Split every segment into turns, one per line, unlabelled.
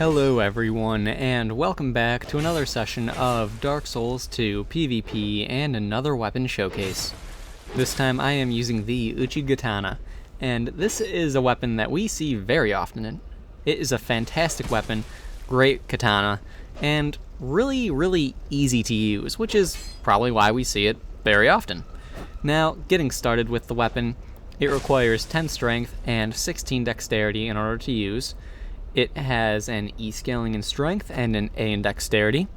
Hello everyone, and welcome back to another session of Dark Souls 2 PvP and another weapon showcase. This time I am using the Uchigatana, and this is a weapon that we see very often. It is a fantastic weapon, great katana, and really easy to use, which is probably why we see it very often. Now, getting started with the weapon, it requires 10 strength and 16 dexterity in order to use. It has an E scaling in strength and an A in dexterity.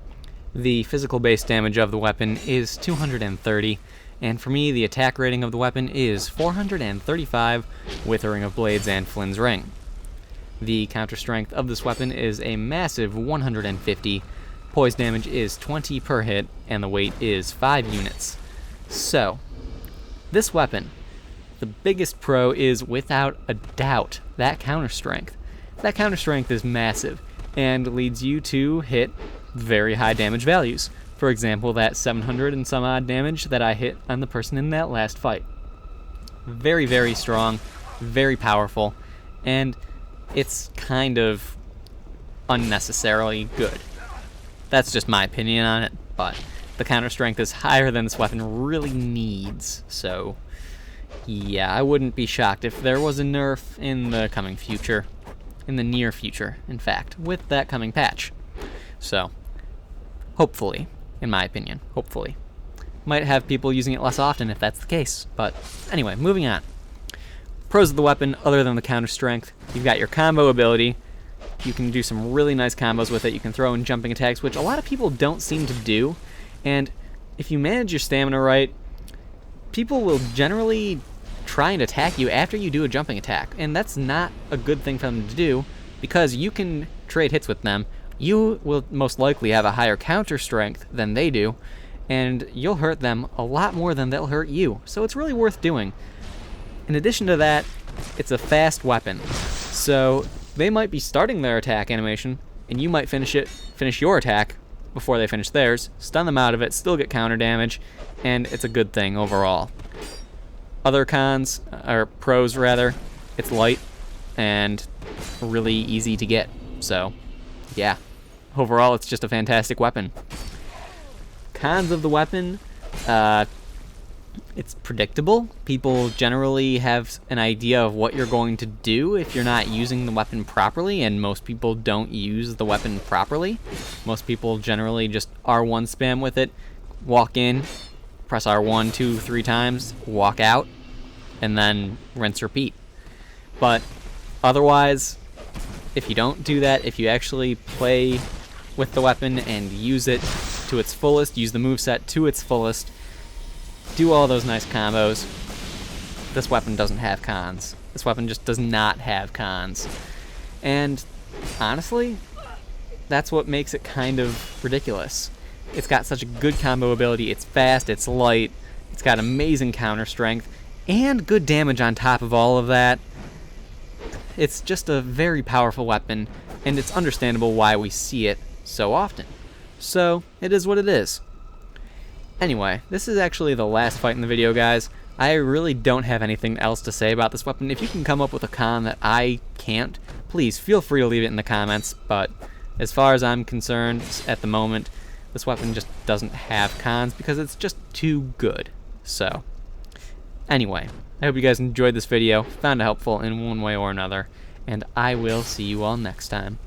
The physical base damage of the weapon is 230, and for me the attack rating of the weapon is 435 with Ring of Blades and Flynn's Ring. The counter strength of this weapon is a massive 150, poise damage is 20 per hit, and the weight is 5 units. So, this weapon, the biggest pro is without a doubt that counter strength. That counter strength is massive and leads you to hit very high damage values. For example, that 700 and some odd damage that I hit on the person in that last fight. Very strong, very powerful, and it's kind of unnecessarily good. That's just my opinion on it, but the counter strength is higher than this weapon really needs, so yeah, I wouldn't be shocked if there was a nerf in the coming future. In the near future, in fact, with that coming patch. So, hopefully, in my opinion, hopefully. Might have people using it less often if that's the case, but anyway, moving on. Pros of the weapon, other than the counter strength, you've got your combo ability. You can do some really nice combos with it. You can throw in jumping attacks, which a lot of people don't seem to do, and if you manage your stamina right, people will generally try and attack you after you do a jumping attack, and that's not a good thing for them to do because you can trade hits with them. You will most likely have a higher counter strength than they do, and you'll hurt them a lot more than they'll hurt you, so it's really worth doing. In addition to that, it's a fast weapon, so they might be starting their attack animation and you might finish your attack before they finish theirs, stun them out of it, still get counter damage, and it's a good thing overall. Other cons, or pros rather, it's light and really easy to get. So, yeah, overall it's just a fantastic weapon. Cons of the weapon, it's predictable. People generally have an idea of what you're going to do if you're not using the weapon properly, and most people don't use the weapon properly. Most people generally just R1 spam with it, walk in, press R1 2, 3 times, walk out, and then rinse repeat. But otherwise, if you don't do that, if you actually play with the weapon and use it to its fullest, use the moveset to its fullest, do all those nice combos, this weapon doesn't have cons. This weapon just does not have cons. And honestly, that's what makes it kind of ridiculous. It's got such a good combo ability, it's fast, it's light, it's got amazing counter strength, and good damage on top of all of that. It's just a very powerful weapon, and it's understandable why we see it so often. So, it is what it is. Anyway, this is actually the last fight in the video, guys. I really don't have anything else to say about this weapon. If you can come up with a con that I can't, please feel free to leave it in the comments, but as far as I'm concerned, at the moment, this weapon just doesn't have cons because it's just too good. So, anyway, I hope you guys enjoyed this video, found it helpful in one way or another, and I will see you all next time.